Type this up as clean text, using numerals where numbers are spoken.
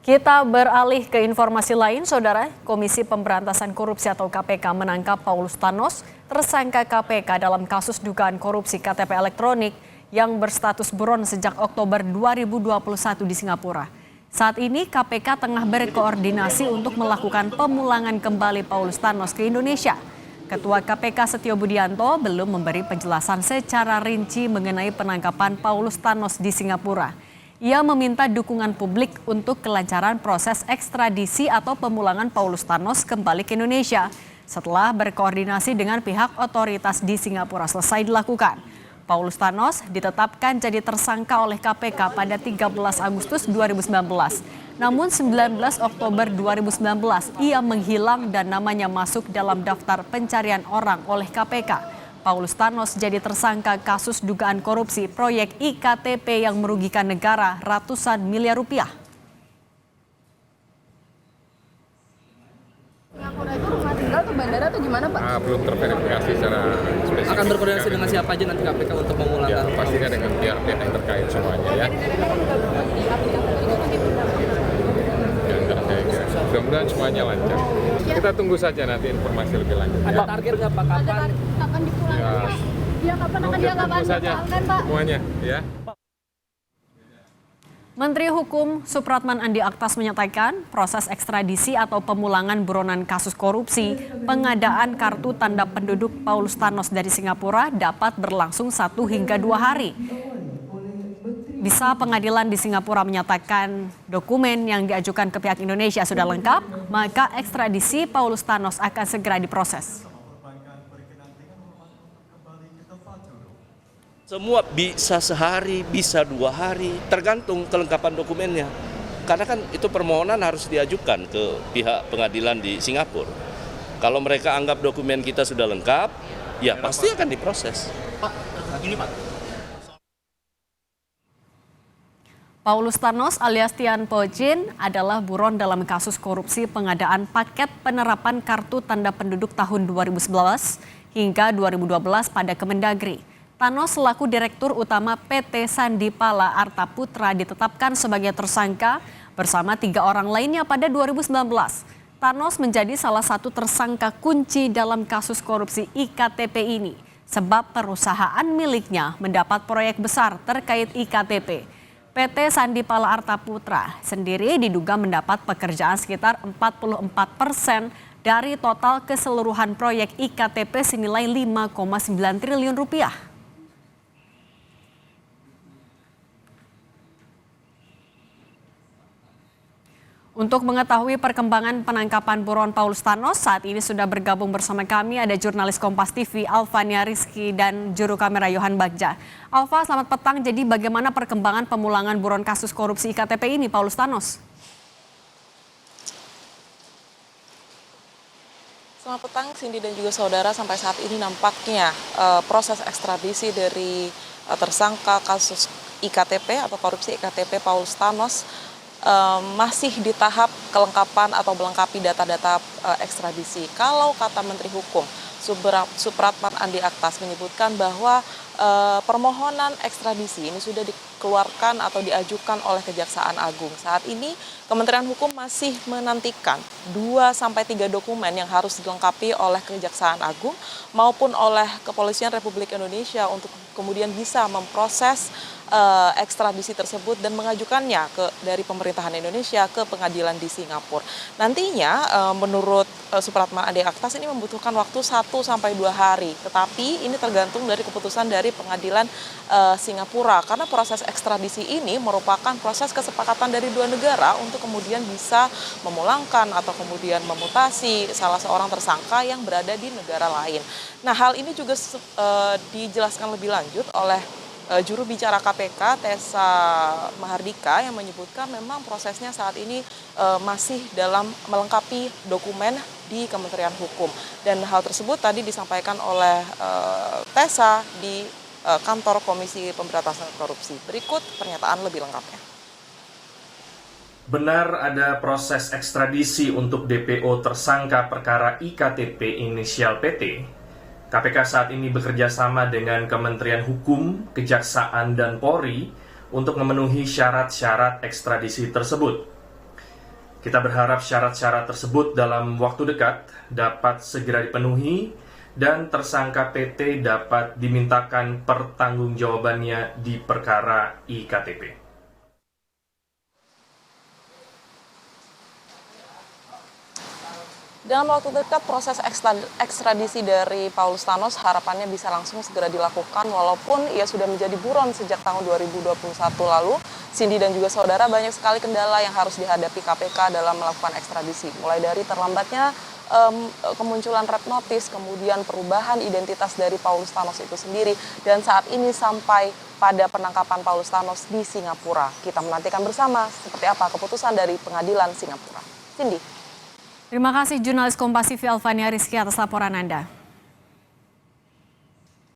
Kita beralih ke informasi lain, Saudara. Komisi Pemberantasan Korupsi atau KPK menangkap Paulus Thanos, tersangka KPK dalam kasus dugaan korupsi KTP elektronik yang berstatus buron sejak Oktober 2021 di Singapura. Saat ini KPK tengah berkoordinasi untuk melakukan pemulangan kembali Paulus Thanos ke Indonesia. Ketua KPK Setio Budianto belum memberi penjelasan secara rinci mengenai penangkapan Paulus Thanos di Singapura. Ia meminta dukungan publik untuk kelancaran proses ekstradisi atau pemulangan Paulus Thanos kembali ke Indonesia setelah berkoordinasi dengan pihak otoritas di Singapura selesai dilakukan. Paulus Thanos ditetapkan jadi tersangka oleh KPK pada 13 Agustus 2019. Namun 19 Oktober 2019 ia menghilang dan namanya masuk dalam daftar pencarian orang oleh KPK. Paulus Thanos jadi tersangka kasus dugaan korupsi proyek IKTP yang merugikan negara ratusan miliar rupiah. Singapura itu rumah tinggal atau bandara atau gimana, Pak? Belum terverifikasi secara spesifik. Akan berkoordinasi dengan siapa aja nanti KPK untuk memulangkan? Ya, pastinya dengan pihak-pihak yang terkait semuanya ya. Mudah-mudahan semuanya lancar. Kita tunggu saja nanti informasi lebih lanjut. Ada target nggak Pak? Kapan dipulangkan? Ya, Kapan akan tunggu saja Pak? semuanya ya. Menteri Hukum Supratman Andi Aktas menyatakan proses ekstradisi atau pemulangan buronan kasus korupsi pengadaan kartu tanda penduduk Paulus Thanos dari Singapura dapat berlangsung 1 hingga 2 hari. Bisa pengadilan di Singapura menyatakan dokumen yang diajukan ke pihak Indonesia sudah lengkap, maka ekstradisi Paulus Thanos akan segera diproses. Semua bisa sehari, bisa 2 hari, tergantung kelengkapan dokumennya. Karena kan itu permohonan harus diajukan ke pihak pengadilan di Singapura. Kalau mereka anggap dokumen kita sudah lengkap, ya pasti akan diproses. Pak, ini Pak. Paulus Thanos alias Tian Po Jin adalah buron dalam kasus korupsi pengadaan paket penerapan kartu tanda penduduk tahun 2011 hingga 2012 pada Kemendagri. Thanos selaku Direktur Utama PT Sandipala Arta Putra ditetapkan sebagai tersangka bersama 3 orang lainnya pada 2019. Thanos menjadi salah satu tersangka kunci dalam kasus korupsi IKTP ini sebab perusahaan miliknya mendapat proyek besar terkait IKTP. PT Sandipala Arta Putra sendiri diduga mendapat pekerjaan sekitar 44% dari total keseluruhan proyek IKTP senilai 5,9 triliun rupiah. Untuk mengetahui perkembangan penangkapan buron Paulus Thanos, saat ini sudah bergabung bersama kami ada jurnalis Kompas TV Alvania Rizky dan juru kamera Yohan Bagja. Alva, selamat petang. Jadi bagaimana perkembangan pemulangan buron kasus korupsi IKTP ini, Paulus Thanos? Selamat petang, Cindy dan juga saudara. Sampai saat ini nampaknya proses ekstradisi dari tersangka kasus IKTP atau korupsi IKTP Paulus Thanos masih di tahap kelengkapan atau melengkapi data-data ekstradisi. Kalau kata Menteri Hukum Supratman Andi Aktas menyebutkan bahwa permohonan ekstradisi ini sudah dikeluarkan atau diajukan oleh Kejaksaan Agung. Saat ini Kementerian Hukum masih menantikan 2-3 dokumen yang harus dilengkapi oleh Kejaksaan Agung maupun oleh Kepolisian Republik Indonesia untuk kemudian bisa memproses ekstradisi tersebut dan mengajukannya dari pemerintahan Indonesia ke pengadilan di Singapura. Nantinya menurut Supratman Andi Aktas ini membutuhkan waktu 1-2 hari, tetapi ini tergantung dari keputusan dari pengadilan Singapura karena proses ekstradisi ini merupakan proses kesepakatan dari 2 negara untuk kemudian bisa memulangkan atau kemudian memutasi salah seorang tersangka yang berada di negara lain. Nah, hal ini juga dijelaskan lebih lanjut oleh juru bicara KPK Tessa Mahardika yang menyebutkan memang prosesnya saat ini masih dalam melengkapi dokumen di Kementerian Hukum dan hal tersebut tadi disampaikan oleh Tessa di kantor Komisi Pemberantasan Korupsi. Berikut pernyataan lebih lengkapnya. Benar ada proses ekstradisi untuk DPO tersangka perkara IKTP inisial PT. KPK saat ini bekerja sama dengan Kementerian Hukum, Kejaksaan, dan Polri untuk memenuhi syarat-syarat ekstradisi tersebut. Kita berharap syarat-syarat tersebut dalam waktu dekat dapat segera dipenuhi dan tersangka PT dapat dimintakan pertanggungjawabannya di perkara IKTP. Dalam waktu dekat, proses ekstradisi dari Paulus Thanos harapannya bisa langsung segera dilakukan walaupun ia sudah menjadi buron sejak tahun 2021 lalu. Cindy dan juga saudara, banyak sekali kendala yang harus dihadapi KPK dalam melakukan ekstradisi. Mulai dari terlambatnya kemunculan red notice, kemudian perubahan identitas dari Paulus Thanos itu sendiri, dan saat ini sampai pada penangkapan Paulus Thanos di Singapura. Kita menantikan bersama seperti apa keputusan dari pengadilan Singapura. Cindy. Terima kasih jurnalis Kompas TV Alvania Rizky atas laporan Anda.